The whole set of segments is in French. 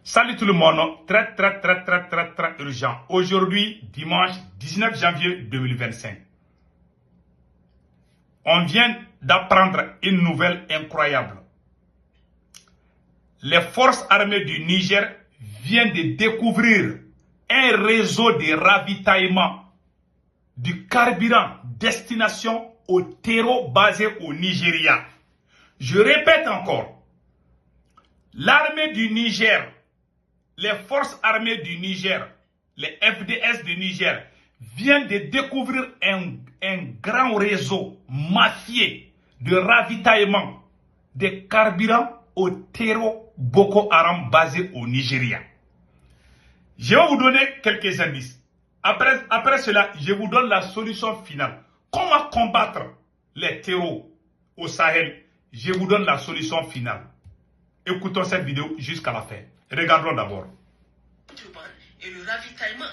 Salut tout le monde, très urgent. Aujourd'hui, dimanche 19 janvier 2025. On vient d'apprendre une nouvelle incroyable. Les forces armées du Niger viennent de découvrir un réseau de ravitaillement du carburant destination au terreau basé au Nigeria. Je répète encore, l'armée du Niger, les forces armées du Niger, les FDS du Niger, viennent de découvrir un grand réseau mafieux de ravitaillement de carburant au terreau Boko Haram basé au Nigeria. Je vais vous donner quelques indices. Après cela, je vous donne la solution finale. Comment combattre les terreaux au Sahel? Je vous donne la solution finale. Écoutons cette vidéo jusqu'à la fin. Regardons d'abord. Et le ravitaillement.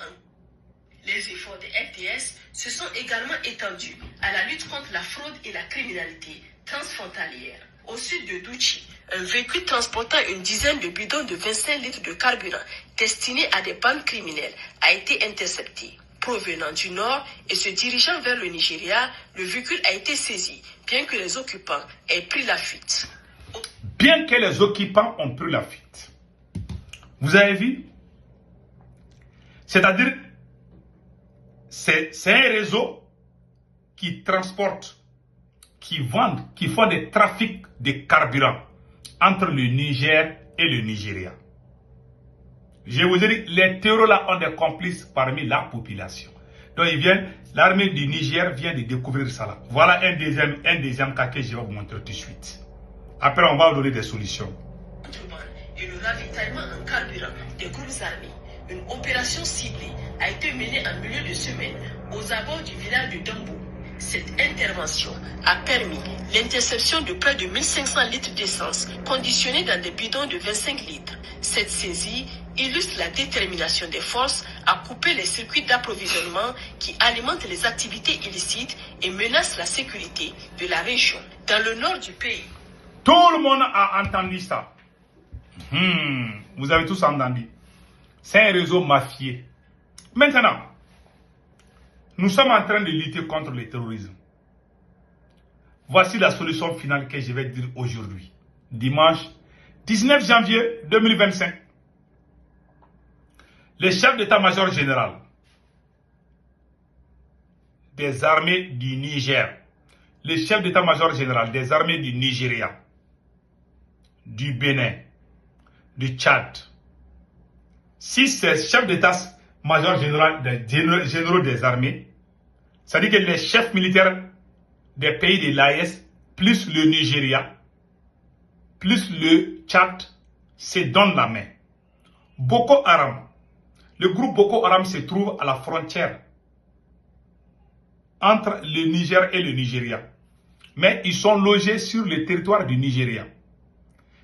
Les efforts des FDS se sont également étendus à la lutte contre la fraude et la criminalité transfrontalière. Au sud de Douchi, un véhicule transportant une dizaine de bidons de 25 litres de carburant destinés à des bandes criminelles a été intercepté. Provenant du nord et se dirigeant vers le Nigeria, le véhicule a été saisi, bien que les occupants aient pris la fuite. Bien que les occupants ont pris la fuite. Vous avez vu? C'est-à-dire, c'est un réseau qui transporte, qui vendent, qui font des trafics de carburant entre le Niger et le Nigeria. Je vous ai dit, les terroristes là ont des complices parmi la population. Donc ils viennent, l'armée du Niger vient de découvrir ça là. Voilà un deuxième cas que je vais vous montrer tout de suite. Après on va vous donner des solutions. Et le ravitaillement en carburant des groupes armés. Une opération ciblée a été menée en milieu de semaine aux abords du village de Dambo. Cette intervention a permis l'interception de près de 1500 litres d'essence conditionnés dans des bidons de 25 litres. Cette saisie illustre la détermination des forces à couper les circuits d'approvisionnement qui alimentent les activités illicites et menacent la sécurité de la région. Dans le nord du pays. Tout le monde a entendu ça. Vous avez tous entendu. C'est un réseau mafieux. Maintenant, nous sommes en train de lutter contre le terrorisme. Voici la solution finale que je vais dire aujourd'hui. Dimanche 19 janvier 2025. Le chef d'état-major général des armées du Niger, le chef d'état-major général des armées du Nigeria, du Bénin, du Tchad. Si c'est chef d'état-major général généraux des armées, c'est-à-dire que les chefs militaires des pays de l'AES, plus le Nigeria, plus le Tchad, se donnent la main. Boko Haram, le groupe Boko Haram se trouve à la frontière entre le Niger et le Nigeria. Mais ils sont logés sur le territoire du Nigeria.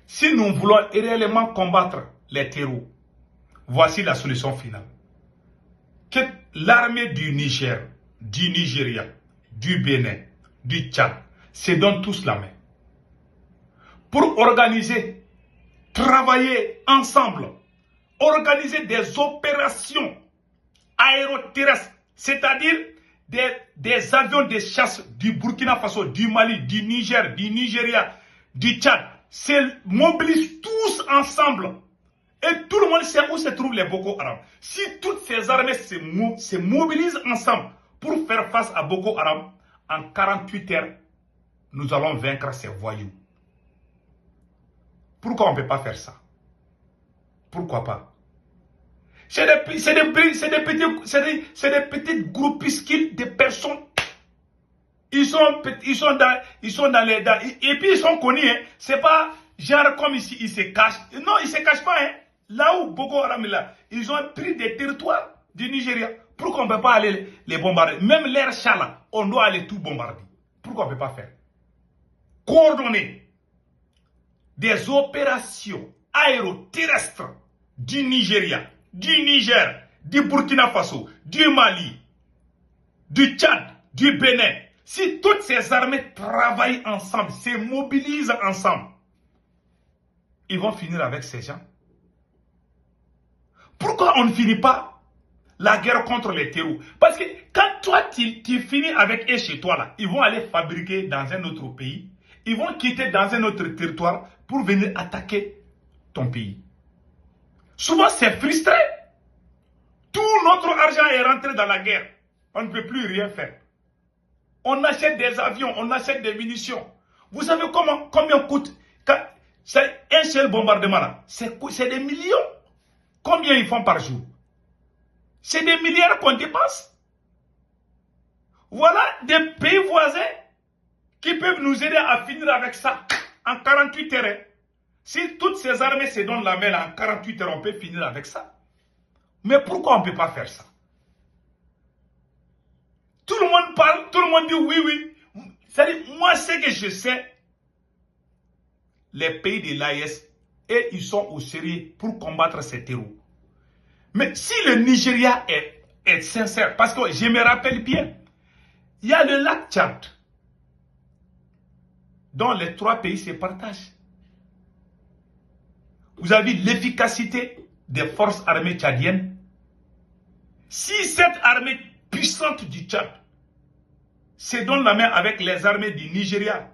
Si nous voulons réellement combattre les terroristes, voici la solution finale. Que l'armée du Niger, du Nigeria, du Bénin, du Tchad se donnent tous la main. Pour organiser, travailler ensemble, organiser des opérations aéroterrestres, c'est-à-dire des avions de chasse du Burkina Faso, du Mali, du Niger, du Nigeria, du Tchad, se mobilisent tous ensemble. Et tout le monde sait où se trouvent les Boko Haram. Si toutes ces armées se mobilisent ensemble pour faire face à Boko Haram, en 48 heures, nous allons vaincre ces voyous. Pourquoi on ne peut pas faire ça? Pourquoi pas? C'est des petits groupuscules de personnes. Ils sont dans les... Et puis ils sont connus. Hein. C'est pas genre comme ici, ils se cachent. Non, ils ne se cachent pas. Hein. Là où Boko Haram est là, ils ont pris des territoires du Nigeria. Pourquoi on ne peut pas aller les bombarder? Même l'air chat là, on doit aller tout bombarder. Pourquoi on ne peut pas faire? Coordonner des opérations aéroterrestres du Nigeria, du Niger, du Burkina Faso, du Mali, du Tchad, du Bénin. Si toutes ces armées travaillent ensemble, se mobilisent ensemble, ils vont finir avec ces gens. Pourquoi on ne finit pas la guerre contre les terreaux? Parce que quand toi, tu finis avec eux chez toi, là, ils vont aller fabriquer dans un autre pays. Ils vont quitter dans un autre territoire pour venir attaquer ton pays. Souvent, c'est frustré. Tout notre argent est rentré dans la guerre. On ne peut plus rien faire. On achète des avions, on achète des munitions. Vous savez combien coûte c'est un seul bombardement là? C'est des millions. Combien ils font par jour? C'est des milliards qu'on dépense. Voilà des pays voisins qui peuvent nous aider à finir avec ça en 48 heures. Si toutes ces armées se donnent la main là, en 48 heures, on peut finir avec ça. Mais pourquoi on ne peut pas faire ça? Tout le monde parle, tout le monde dit oui, oui. C'est-à-dire, moi, ce que je sais, les pays de l'AES, et ils sont au sérieux pour combattre ces terroristes. Mais si le Nigeria est sincère, parce que je me rappelle bien, il y a le lac Tchad, dont les trois pays se partagent. Vous avez l'efficacité des forces armées tchadiennes. Si cette armée puissante du Tchad se donne la main avec les armées du Nigeria,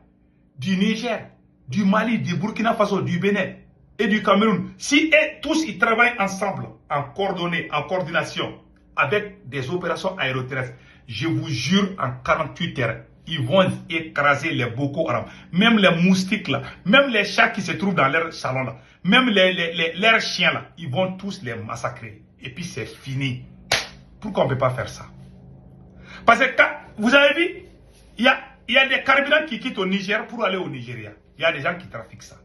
du Niger, du Mali, du Burkina Faso, du Bénin et du Cameroun, si tous ils travaillent ensemble, en coordination, avec des opérations aéroterrestres, je vous jure, en 48 heures, ils vont écraser les Boko Haram. Même les moustiques là, même les chats qui se trouvent dans leur salon là, même leurs chiens là, ils vont tous les massacrer. Et puis c'est fini. Pourquoi on ne peut pas faire ça? Parce que quand, vous avez vu, il y a des carburants qui quittent au Niger pour aller au Nigeria. Il y a des gens qui trafiquent ça.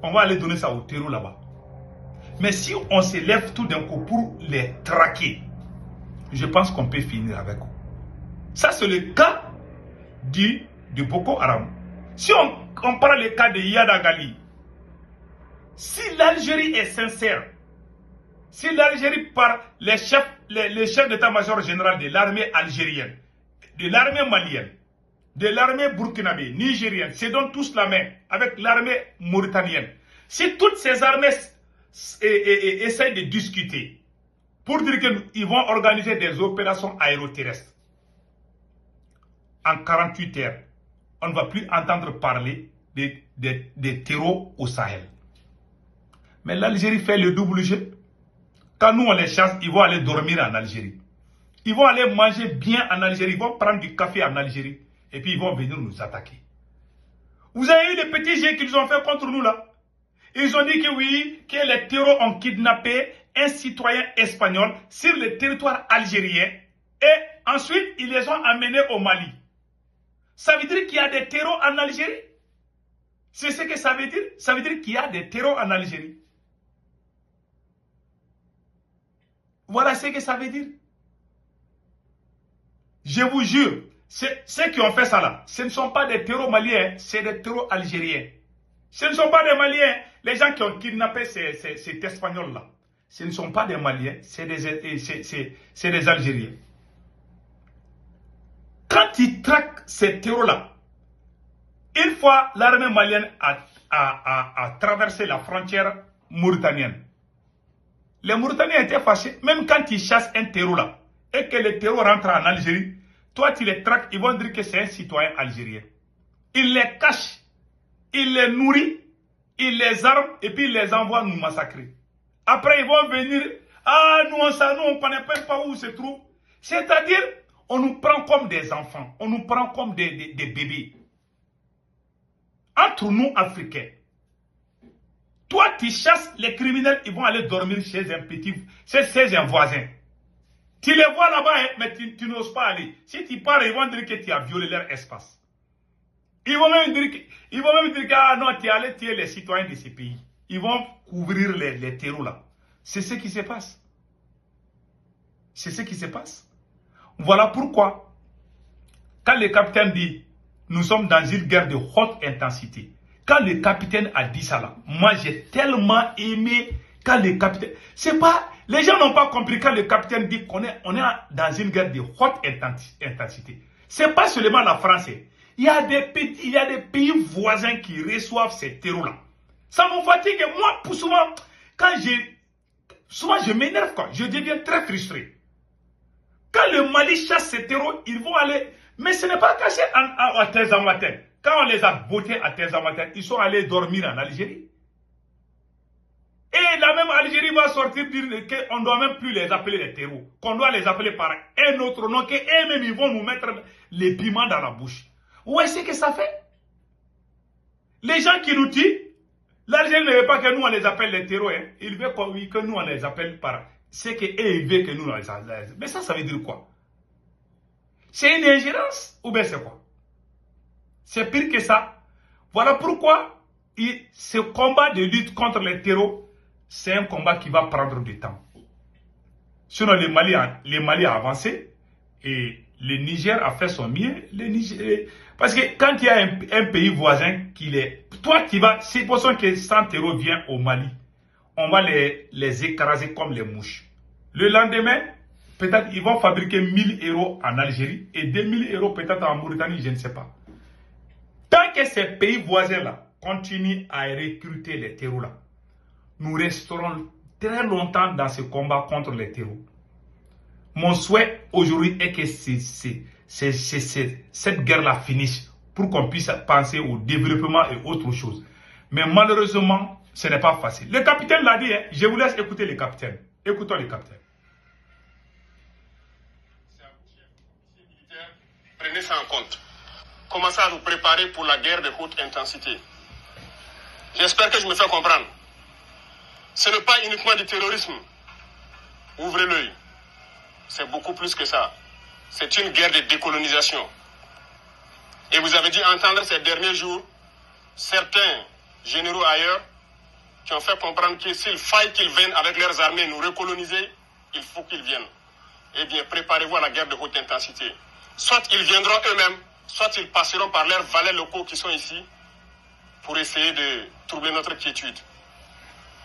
On va aller donner ça au terreau là-bas. Mais si on se lève tout d'un coup pour les traquer, je pense qu'on peut finir avec eux. Ça, c'est le cas de Boko Haram. Si on prend le cas de Yadagali, si l'Algérie est sincère, si l'Algérie, par les chefs d'état-major général de l'armée algérienne, de l'armée malienne, de l'armée burkinabé, nigérienne, se donnent tous la main avec l'armée mauritanienne, si toutes ces armées essayent de discuter pour dire qu'ils vont organiser des opérations aéroterrestres, en 48 heures, on ne va plus entendre parler des terreaux au Sahel. Mais l'Algérie fait le double jeu. Quand nous on les chasse, ils vont aller dormir en Algérie. Ils vont aller manger bien en Algérie. Ils vont prendre du café en Algérie. Et puis ils vont venir nous attaquer. Vous avez eu les petits jets qu'ils ont fait contre nous là. Ils ont dit que oui, que les terroristes ont kidnappé un citoyen espagnol sur le territoire algérien. Et ensuite, ils les ont amenés au Mali. Ça veut dire qu'il y a des terroristes en Algérie? C'est ce que ça veut dire? Ça veut dire qu'il y a des terroristes en Algérie. Voilà ce que ça veut dire. Je vous jure, ceux qui ont fait ça là, ce ne sont pas des terroristes maliens, c'est des terroristes algériens. Ce ne sont pas des Maliens, les gens qui ont kidnappé cet Espagnol là. Ce ne sont pas des Maliens, c'est des Algériens. Quand ils traquent ces terroristes là, une fois l'armée malienne a traversé la frontière mauritanienne, les Mauritaniens étaient fâchés. Même quand ils chassent un terreau là, et que le terreau rentre en Algérie, toi tu les traques, ils vont dire que c'est un citoyen algérien. Ils les cachent, ils les nourrissent, ils les arment, et puis ils les envoient nous massacrer. Après ils vont venir, ah nous on ne connaît même pas où se trouve. C'est-à-dire, on nous prend comme des enfants, on nous prend comme des bébés. Entre nous Africains, toi, tu chasses les criminels, ils vont aller dormir chez un voisin. Tu les vois là-bas, mais tu n'oses pas aller. Si tu pars, ils vont dire que tu as violé leur espace. Ils vont même dire que ah non, tu es allé tuer les citoyens de ces pays. Ils vont couvrir les terreaux là. C'est ce qui se passe. C'est ce qui se passe. Voilà pourquoi, quand le capitaine dit, nous sommes dans une guerre de haute intensité. Quand le capitaine a dit ça là, moi j'ai tellement aimé quand le capitaine... C'est pas... Les gens n'ont pas compris quand le capitaine dit qu'on est dans une guerre de haute intensité. C'est pas seulement la France. Il y a des pays voisins qui reçoivent ces terreaux là. Ça me fatigue. Moi, souvent, quand Souvent, je m'énerve, quoi. Je deviens très frustré. Quand le Mali chasse ces terreaux, ils vont aller... Mais ce n'est pas caché à Tezamaten. Quand on les a votés à Tezamaten, ils sont allés dormir en Algérie. Et la même Algérie va sortir dire qu'on ne doit même plus les appeler les terreaux. Qu'on doit les appeler par un autre nom, qu'eux-mêmes ils vont nous mettre les piments dans la bouche. Ouais, c'est que ça fait. Les gens qui nous tuent, l'Algérie ne veut pas que nous on les appelle les terreaux. Hein. Il veut que nous on les appelle par... C'est qu'eux ils veulent que nous on les appelle. Mais ça veut dire quoi? C'est une ingérence ou bien c'est quoi? C'est pire que ça. Voilà pourquoi ce combat de lutte contre les terreaux, c'est un combat qui va prendre du temps. Sinon, le Mali a avancé et le Niger a fait son mieux. Parce que quand il y a un pays voisin qui est... Toi qui vas... Supposons que 100 terreaux viennent au Mali. On va les écraser comme les mouches. Le lendemain, peut-être ils vont fabriquer 1000 euros en Algérie et 2000 euros peut-être en Mauritanie, je ne sais pas. Tant que ces pays voisins-là continuent à recruter les terreaux-là, nous resterons très longtemps dans ce combat contre les terreaux. Mon souhait aujourd'hui est que cette guerre-là finisse pour qu'on puisse penser au développement et autre chose. Mais malheureusement, ce n'est pas facile. Le capitaine l'a dit, hein, je vous laisse écouter le capitaine. Écoutons le capitaine. Prenez ça en compte. Commencez à vous préparer pour la guerre de haute intensité. J'espère que je me fais comprendre. Ce n'est pas uniquement du terrorisme. Ouvrez l'œil. C'est beaucoup plus que ça. C'est une guerre de décolonisation. Et vous avez dû entendre ces derniers jours certains généraux ailleurs qui ont fait comprendre que s'il faille qu'ils viennent avec leurs armées nous recoloniser, il faut qu'ils viennent. Eh bien, préparez-vous à la guerre de haute intensité. Soit ils viendront eux-mêmes, soit ils passeront par leurs valets locaux qui sont ici pour essayer de troubler notre quiétude.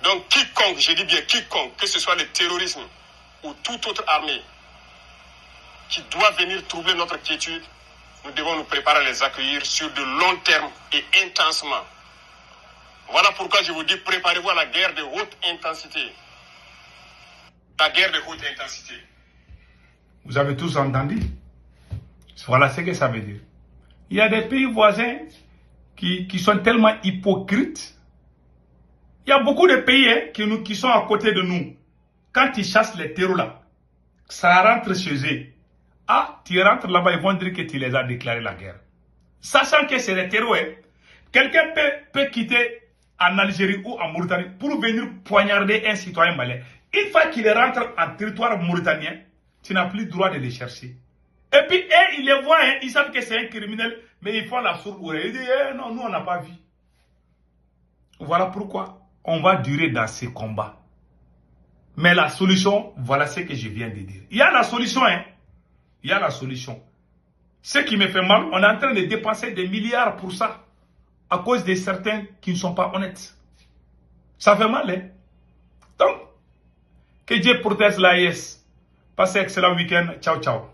Donc quiconque, je dis bien quiconque, que ce soit le terrorisme ou toute autre armée qui doit venir troubler notre quiétude, nous devons nous préparer à les accueillir sur de long terme et intensement. Voilà pourquoi je vous dis, préparez-vous à la guerre de haute intensité. La guerre de haute intensité. Vous avez tous entendu? Voilà ce que ça veut dire. Il y a des pays voisins qui sont tellement hypocrites. Il y a beaucoup de pays qui sont à côté de nous. Quand ils chassent les terreaux là, ça rentre chez eux. Ah, tu rentres là-bas, ils vont dire que tu les as déclaré la guerre. Sachant que c'est les terreaux, quelqu'un peut quitter en Algérie ou en Mauritanie pour venir poignarder un citoyen malien. Une fois qu'il rentre en territoire mauritanien, tu n'as plus le droit de les chercher. Et puis, ils les voient, ils savent que c'est un criminel, mais ils font la sourde oreille. Ils disent, non, nous on n'a pas vu. Voilà pourquoi on va durer dans ces combats. Mais la solution, voilà ce que je viens de dire. Il y a la solution, Il y a la solution. Ce qui me fait mal, on est en train de dépenser des milliards pour ça. À cause de certains qui ne sont pas honnêtes. Ça fait mal, Donc, que Dieu protège l'AIS. Passez un excellent week-end. Ciao, ciao.